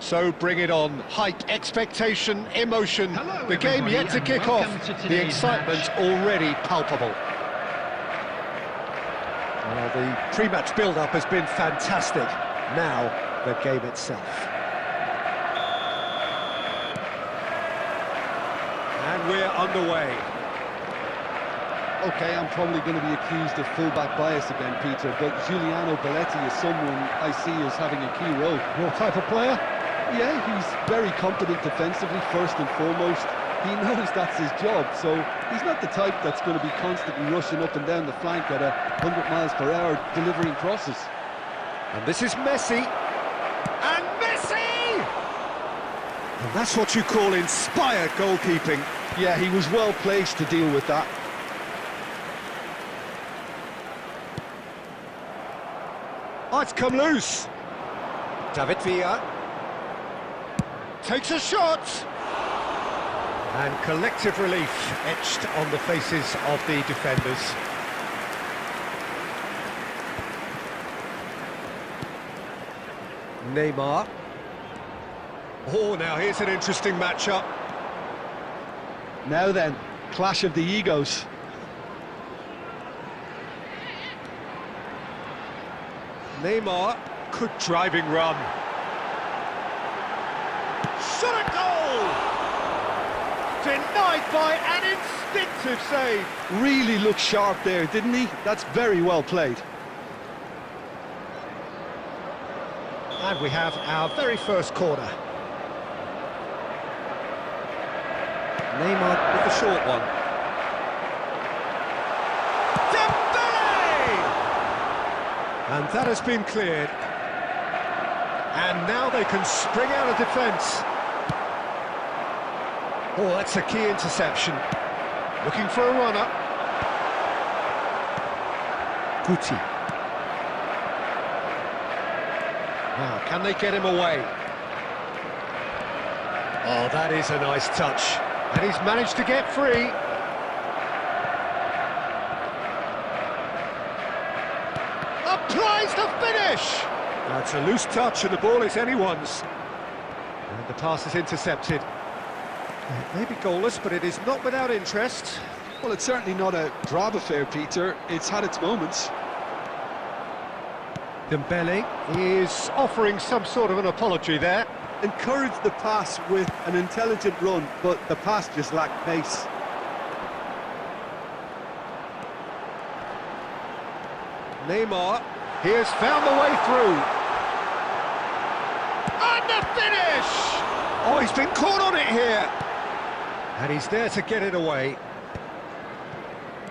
So bring it on. Hype, expectation, emotion. Hello, the game yet to kick off. The excitement already palpable. Well, the pre-match build-up has been fantastic. Now, the game itself. And we're underway. Okay, I'm probably going to be accused of full-back bias again, Peter, but Giuliano Belletti is someone I see as having a key role. Your type of player? Yeah, he's very competent defensively, first and foremost. He knows that's his job, so he's not the type that's going to be constantly rushing up and down the flank at 100 miles per hour, delivering crosses. And this is Messi. And Messi! And that's what you call inspired goalkeeping. Yeah, he was well placed to deal with that. Oh, it's come loose. David Villa. Takes a shot. And collective relief etched on the faces of the defenders. Neymar. Oh, now here's an interesting matchup. Now then, clash of the egos. Neymar, good driving run. Shot a goal! Denied by an instinctive save. Really looked sharp there, didn't he? That's very well played. And we have our very first corner. Neymar with the short one. And that has been cleared. And now they can spring out of defence. Oh, that's a key interception. Looking for a runner. Guti. Now, can they get him away? Oh, that is a nice touch. And he's managed to get free. Applies the finish! That's a loose touch and the ball is anyone's. And the pass is intercepted. It may be goalless, but it is not without interest. Well, it's certainly not a drab affair, Peter. It's had its moments. Dembele Is offering some sort of an apology there. Encouraged the pass with an intelligent run, but the pass just lacked pace. Neymar. He has found the way through. And the finish! Oh, he's been caught on it here. And he's there to get it away.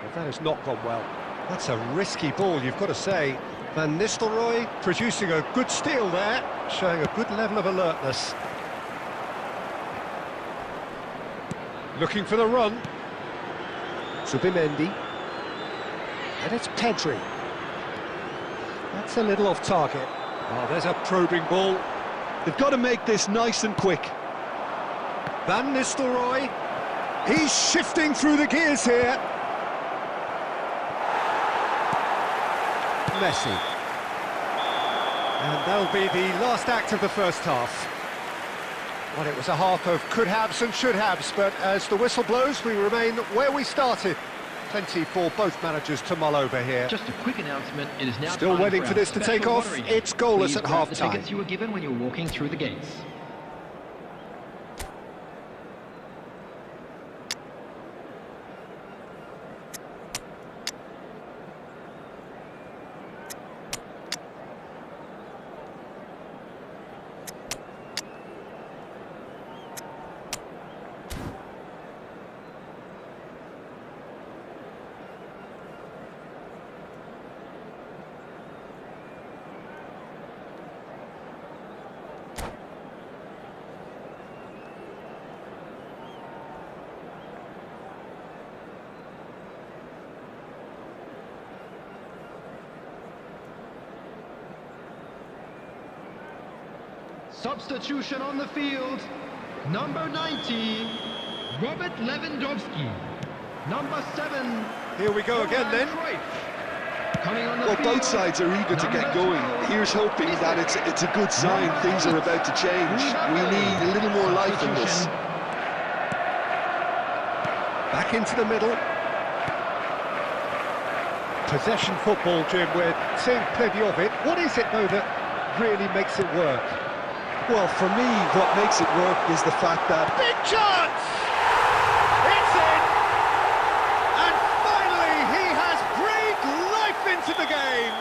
But that has not gone well. That's a risky ball, you've got to say. Van Nistelrooy producing a good steal there, showing a good level of alertness. Looking for the run. Subimendi. And it's Pedri. That's a little off target. Oh, there's a probing ball. They've got to make this nice and quick. Van Nistelrooy. He's shifting through the gears here. Messi. And that'll be the last act of the first half. Well, it was a half of could-haves and should-haves, but as the whistle blows, we remain where we started. Plenty for both managers to mull over here. Just a quick announcement, it is now Still time waiting for this to take off. lottery. It's goalless Please at grab the half-time. tickets you were given when you were walking through the gates. Substitution on the field. Number 90, Robert Lewandowski. Number 7. Here we go again then. Cruyff. Coming on the Well, field, both sides are eager to get number going. 12. Here's hoping that it's a good sign. Things are about to change. We need a little more life in this. Back into the middle. Possession football, Jim, we're seeing plenty of it. What is it, though, that really makes it work? Well, for me, what makes it work is the fact that... Big chance! It's in! And finally, he has breathed life into the game!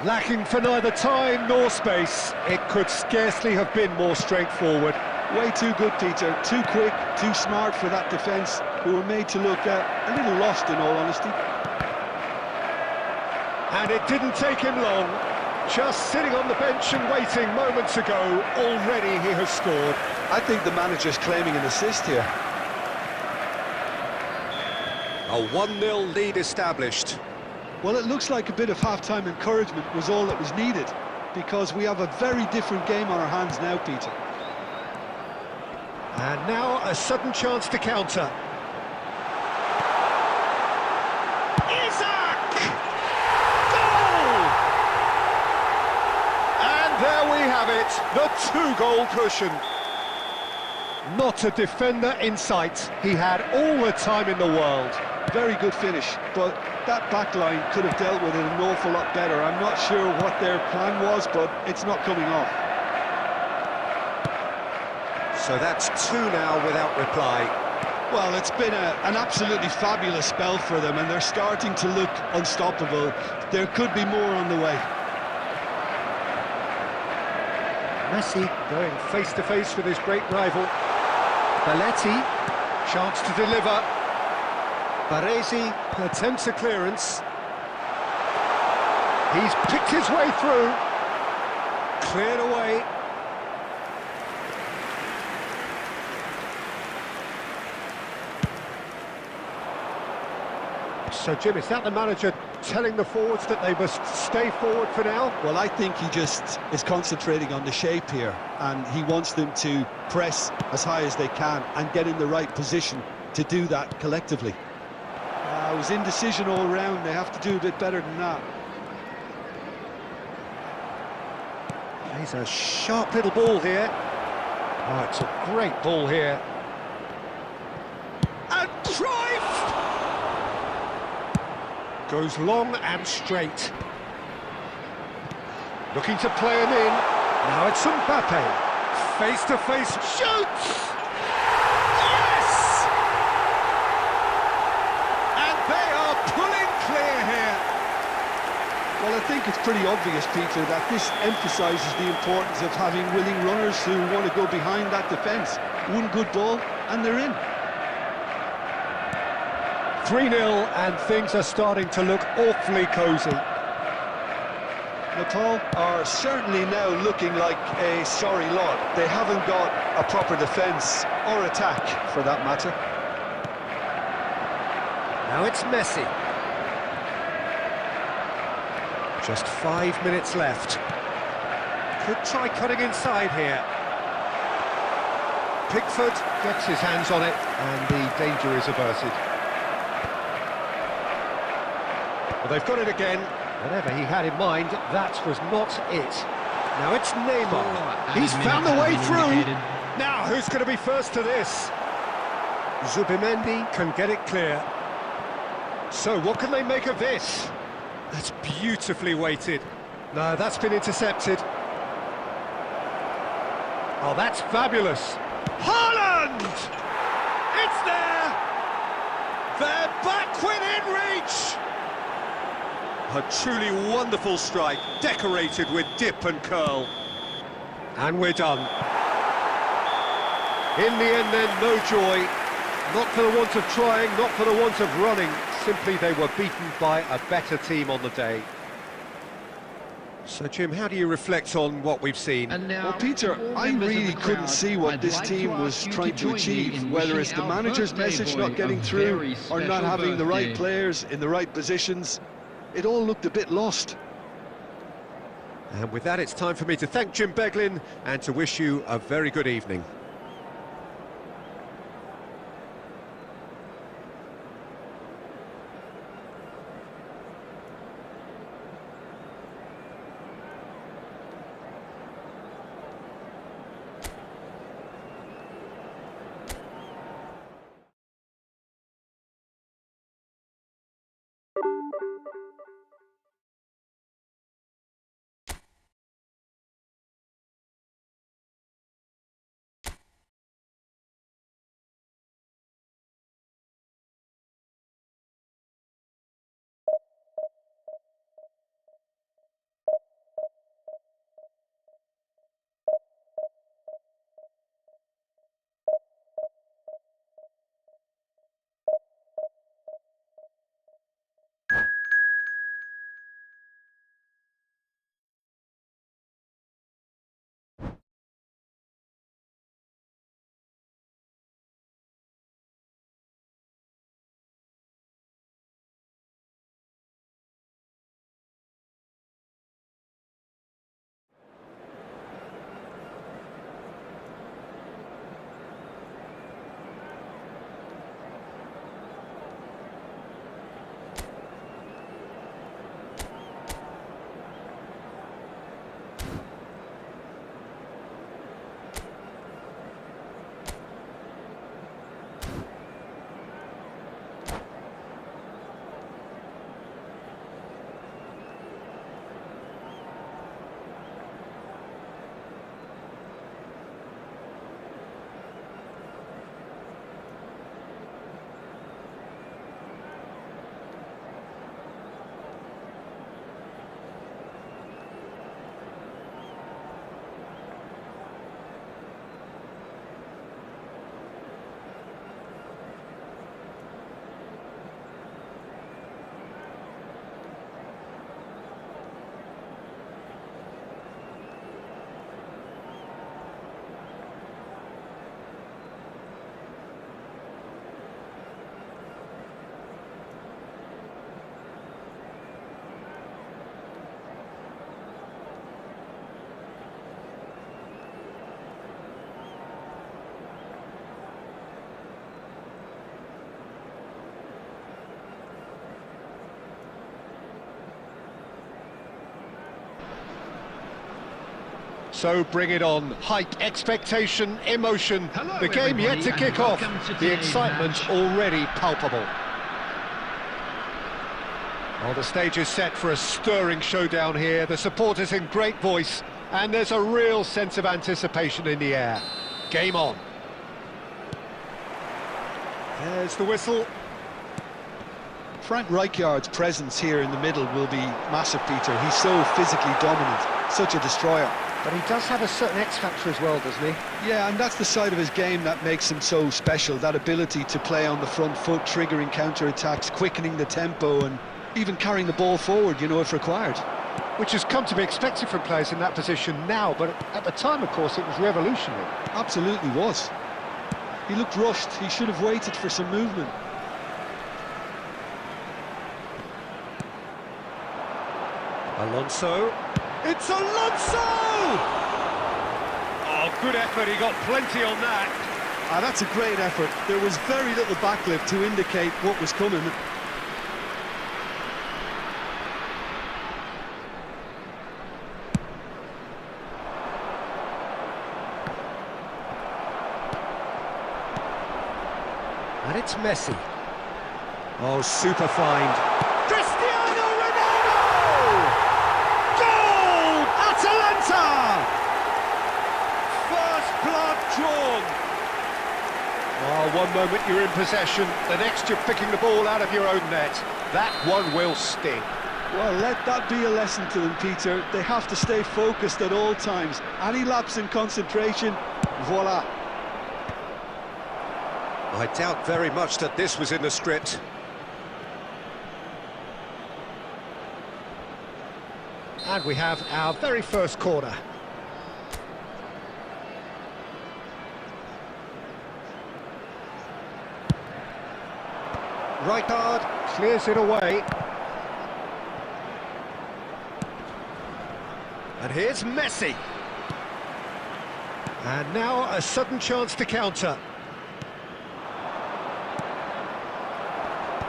Lacking for neither time nor space, it could scarcely have been more straightforward. Way too good, Peter. Too quick, too smart for that defence, who were made to look a little lost, in all honesty. And it didn't take him long. Just sitting on the bench and waiting moments ago, already he has scored. I think the manager's claiming an assist here. A 1-0 lead established. Well, it looks like a bit of half-time encouragement was all that was needed, because we have a very different game on our hands now, Peter. And now a sudden chance to counter. There we have it, the 2-goal cushion. Not a defender in sight. He had all the time in the world. Very good finish, but that back line could have dealt with it an awful lot better. I'm not sure what their plan was, but it's not coming off. So that's 2 now without reply. Well, it's been an absolutely fabulous spell for them, and they're starting to look unstoppable. There could be more on the way. Messi going face-to-face with his great rival. Belletti, chance to deliver. Baresi attempts a clearance. He's picked his way through. Cleared away. So, Jim, is that the manager telling the forwards that they must stay forward for now? Well, I think he just is concentrating on the shape here, and he wants them to press as high as they can and get in the right position to do that collectively. It was indecision all round. They have to do a bit better than that. He's a sharp little ball here. Oh, it's a great ball here. And Cruyff! Goes long and straight. Looking to play him in. Now it's Mbappe. Face-to-face shoots! Yes! And they are pulling clear here. Well, I think it's pretty obvious, Peter, that this emphasises the importance of having willing runners who want to go behind that defence. One good ball, and they're in. 3-0, and things are starting to look awfully cosy. Nepal are certainly now looking like a sorry lot. They haven't got a proper defence or attack, for that matter. Now it's Messi. Just 5 minutes left. Could try cutting inside here. Pickford gets his hands on it, and the danger is averted. Well, they've got it again. Whatever he had in mind, that was not it. Now it's Neymar. He's found the way through. Now, who's going to be first to this? Zubimendi can get it clear. So, what can they make of this? That's beautifully weighted. No, that's been intercepted. Oh, that's fabulous. Haaland! It's there! They're back within reach! A truly wonderful strike, decorated with dip and curl. And we're done. In the end then, no joy. Not for the want of trying, not for the want of running. Simply they were beaten by a better team on the day. So, Jim, how do you reflect on what we've seen? Well, Peter, I really couldn't see what this team was trying to achieve, whether it's the manager's message not getting through or not having the right players in the right positions. It all looked a bit lost. And with that, it's time for me to thank Jim Beglin and to wish you a very good evening. So bring it on. Hype, expectation, emotion. Hello, The game yet to everybody, kick and off. welcome to The today's excitement's match. already palpable. Well, the stage is set for a stirring showdown here. The supporters in great voice, and there's a real sense of anticipation in the air. Game on. There's the whistle. Frank Rijkaard's presence here in the middle will be massive, Peter. He's so physically dominant, such a destroyer. But he does have a certain X-factor as well, doesn't he? Yeah, and that's the side of his game that makes him so special, that ability to play on the front foot, triggering counter-attacks, quickening the tempo, and even carrying the ball forward, you know, if required. Which has come to be expected from players in that position now, but at the time, of course, it was revolutionary. Absolutely was. He looked rushed. He should have waited for some movement. Alonso. It's Alonso! Oh, good effort. He got plenty on that. Ah, that's a great effort. There was very little backlift to indicate what was coming. And it's Messi. Oh, super find. Cristiano Ronaldo! Goal! Atalanta! First blood drawn. Oh, one moment you're in possession, the next you're picking the ball out of your own net. That one will sting. Well, let that be a lesson to them, Peter. They have to stay focused at all times. Any lapse in concentration, voila. I doubt very much that this was in the script. And we have our very first corner. Rijkaard clears it away. And here's Messi. And now a sudden chance to counter.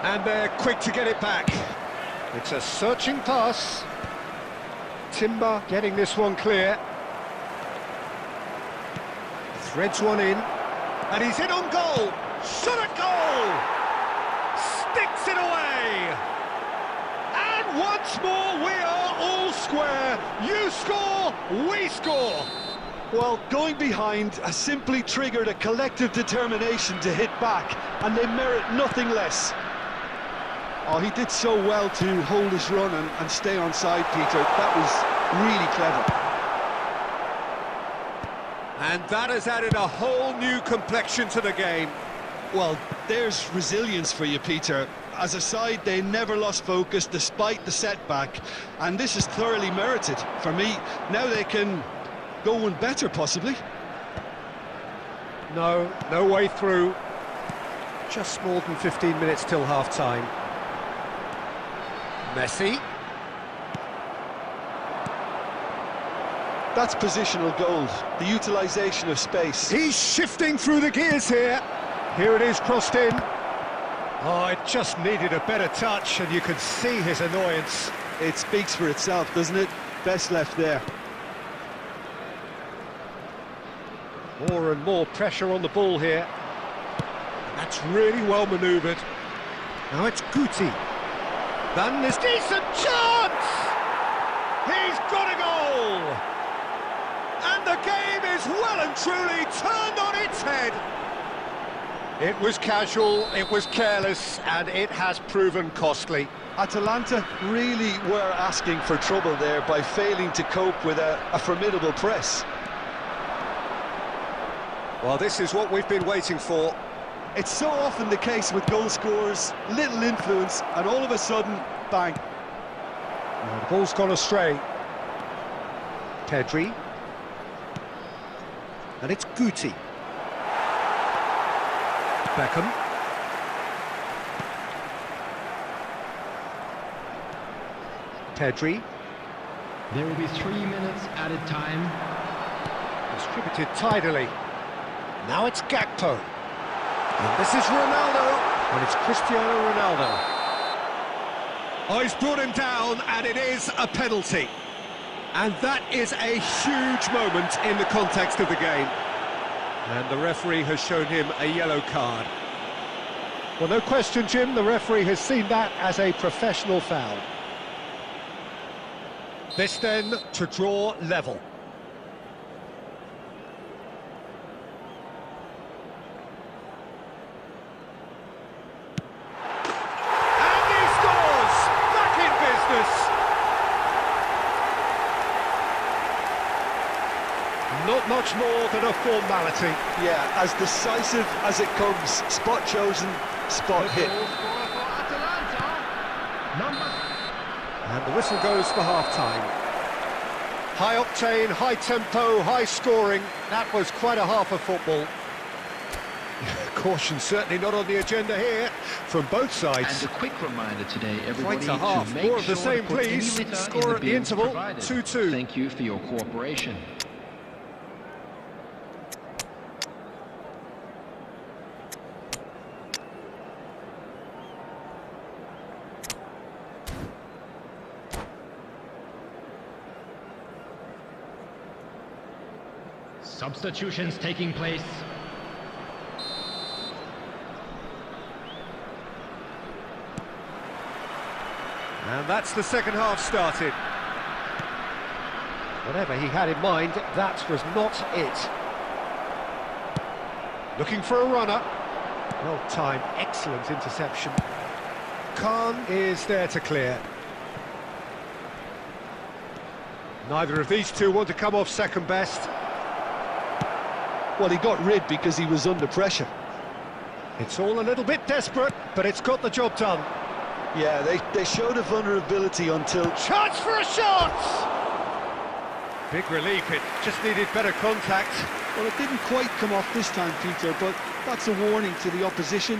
And they're quick to get it back. It's a searching pass. Timber getting this one clear. Threads one in. And he's in on goal. Shot at goal! Sticks it away! And once more we are all square. You score, we score. Well, going behind has simply triggered a collective determination to hit back, and they merit nothing less. Oh, he did so well to hold his run and stay on side, Peter. That was really clever. And that has added a whole new complexion to the game. Well, there's resilience for you, Peter. As a side, they never lost focus despite the setback, and this is thoroughly merited. For me, now they can go one better, possibly. No way through. Just more than 15 minutes till half-time. Messi. That's positional gold, the utilisation of space. He's shifting through the gears here. Here it is, crossed in. Oh, it just needed a better touch, and you could see his annoyance. It speaks for itself, doesn't it? Best left there. More and more pressure on the ball here. That's really well manoeuvred. Now it's Guti. Then this decent chance! He's got a goal! And the game is well and truly turned on its head. It was casual, it was careless, and it has proven costly. Atalanta really were asking for trouble there by failing to cope with a formidable press. Well, this is what we've been waiting for. It's so often the case with goal scorers, little influence, and all of a sudden, bang. Well, the ball's gone astray. Pedri. And it's Guti. Beckham. Pedri. There will be 3 minutes added time. Distributed tidily. Now it's Gakpo. And this is Ronaldo. And it's Cristiano Ronaldo. Oh, he's brought him down, and it is a penalty. And that is a huge moment in the context of the game. And the referee has shown him a yellow card. Well, no question, Jim, the referee has seen that as a professional foul. This then to draw level. And he scores! Back in business! Not much more than a formality. Yeah, as decisive as it comes. Spot chosen, spot hit. And the whistle goes for half-time. High octane, high tempo, high scoring. That was quite a half of football. Caution certainly not on the agenda here from both sides. And a quick reminder today, everybody, Quite a half. to make More of the sure same, to put any please. litter Score in at the bins interval, provided. 2-2. Thank you for your cooperation. Substitutions taking place. And that's the second half started. Whatever he had in mind, that was not it. Looking for a runner. Well timed, excellent interception. Khan is there to clear. Neither of these two want to come off second best. Well, he got rid because he was under pressure. It's all a little bit desperate, but it's got the job done. Yeah, they showed a vulnerability until... Chance for a shot! Big relief, it just needed better contact. Well, it didn't quite come off this time, Peter, but that's a warning to the opposition.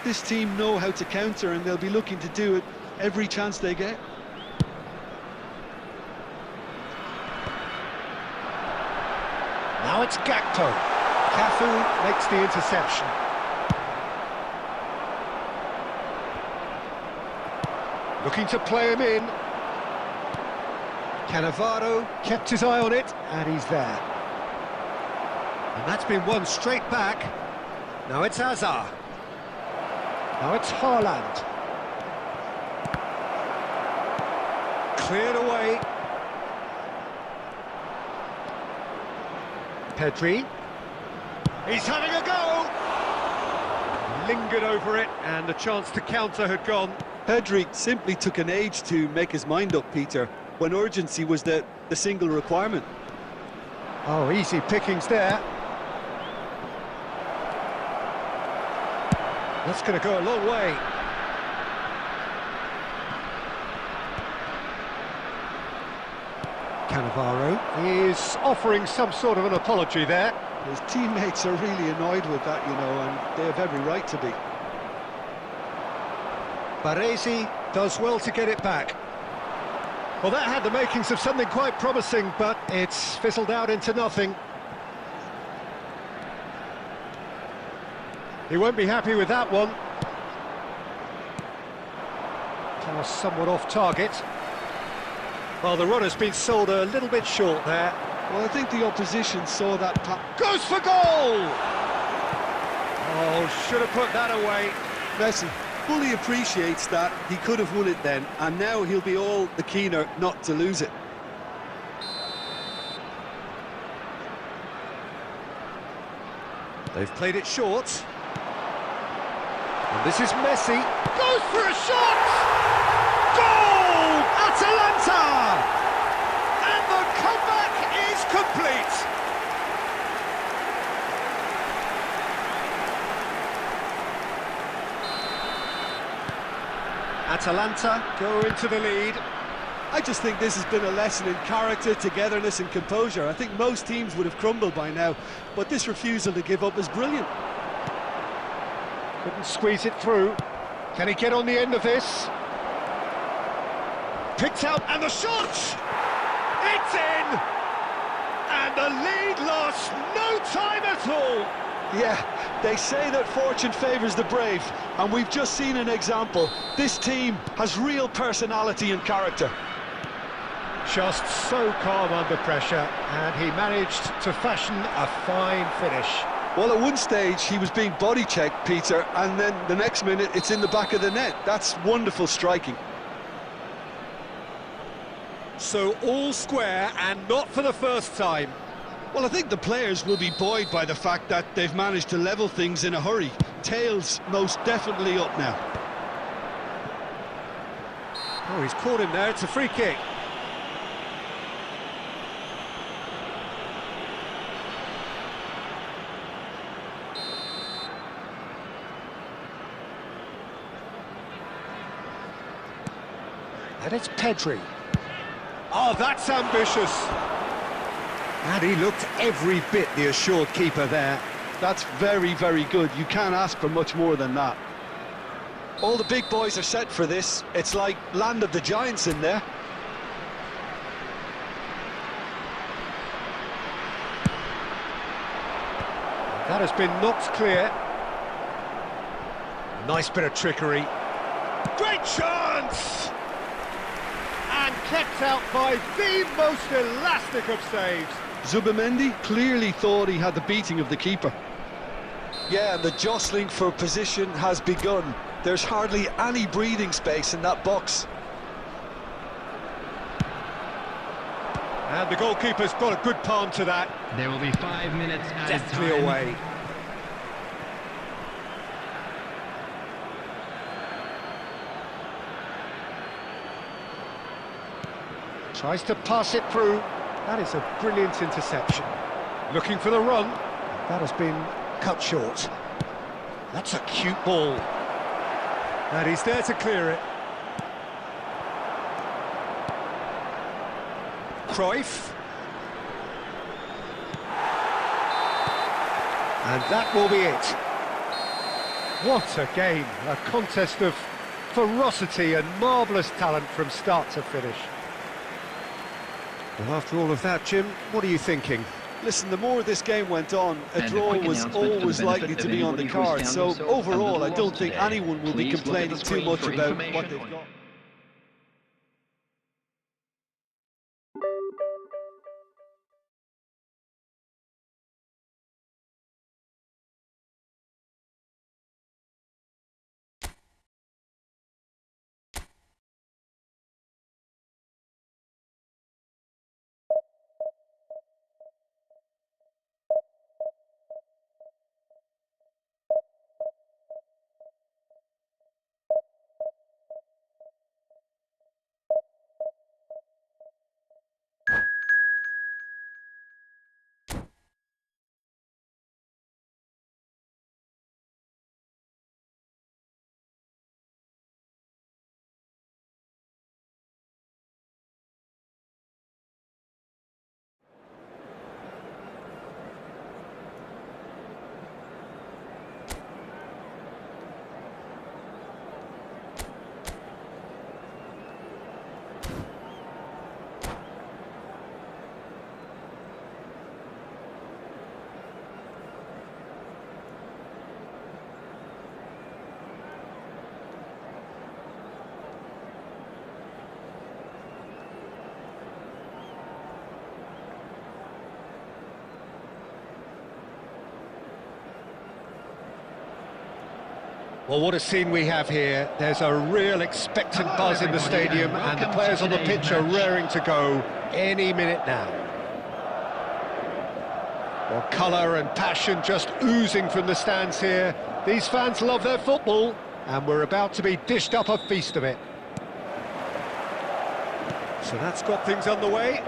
This team know how to counter, and they'll be looking to do it every chance they get. Now it's Gakpo. Cafu makes the interception. Looking to play him in. Cannavaro kept his eye on it, and he's there. And that's been won straight back. Now it's Hazard. Now it's Haaland. Cleared away. Pedri. He's having a go! Lingered over it, and the chance to counter had gone. Pedri simply took an age to make his mind up, Peter, when urgency was the single requirement. Oh, easy pickings there. That's going to go a long way. Cannavaro is offering some sort of an apology there. His teammates are really annoyed with that, you know, and they have every right to be. Baresi does well to get it back. Well, that had the makings of something quite promising, but it's fizzled out into nothing. He won't be happy with that one. Pass somewhat off target. Well, the runner's been sold a little bit short there. Well, I think the opposition saw that Goes for goal! Oh, should have put that away. Messi fully appreciates that. He could have won it then, and now he'll be all the keener not to lose it. They've played it short. And this is Messi. Goes for a shot! Goal! Atalanta! And the comeback is complete. Atalanta go into the lead. I just think this has been a lesson in character, togetherness and composure. I think most teams would have crumbled by now, but this refusal to give up is brilliant. Couldn't squeeze it through. Can he get on the end of this? Picked out, and the shot! It's in! And the lead lost no time at all! Yeah, they say that fortune favours the brave, and we've just seen an example. This team has real personality and character. Just so calm under pressure, and he managed to fashion a fine finish. Well, at one stage he was being body checked, Peter, and then the next minute it's in the back of the net. That's wonderful striking. So all square, and not for the first time. Well, I think the players will be buoyed by the fact that they've managed to level things in a hurry. Tails most definitely up now. Oh, he's caught him there. It's a free kick. And it's Pedri. Oh, that's ambitious. And he looked every bit the assured keeper there. That's very, very good. You can't ask for much more than that. All the big boys are set for this. It's like land of the giants in there. That has been knocked clear. Nice bit of trickery. Great chance! And kept out by the most elastic of saves. Zubimendi clearly thought he had the beating of the keeper. Yeah, and the jostling for position has begun. There's hardly any breathing space in that box. And the goalkeeper's got a good palm to that. There will be 5 minutes added Deftly time. away. Tries to pass it through. That is a brilliant interception. Looking for the run. That has been cut short. That's a cute ball. And he's there to clear it. Cruyff. And that will be it. What a game. A contest of ferocity and marvellous talent from start to finish. Well, after all of that, Jim, what are you thinking? Listen, the more this game went on, a And a draw quick was announcement for the always benefit likely to of be on the anybody who's card. found So themselves overall, under I the don't water think today. anyone will be Please look at complaining the too screen much for about what information. they've got. Well, what a scene we have here. There's a real expectant buzz in the stadium, and the players on the pitch are raring to go any minute now. Well, colour and passion just oozing from the stands here. These fans love their football, and we're about to be dished up a feast of it. So that's got things underway.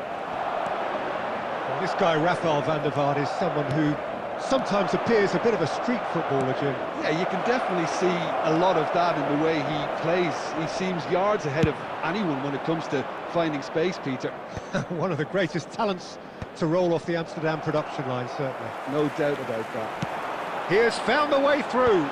Well, this guy, Rafael van der Vaart, is someone who sometimes appears a bit of a street footballer, Jim. Yeah, you can definitely see a lot of that in the way he plays. He seems yards ahead of anyone when it comes to finding space, Peter. One of the greatest talents to roll off the Amsterdam production line, certainly. No doubt about that. He has found a way through.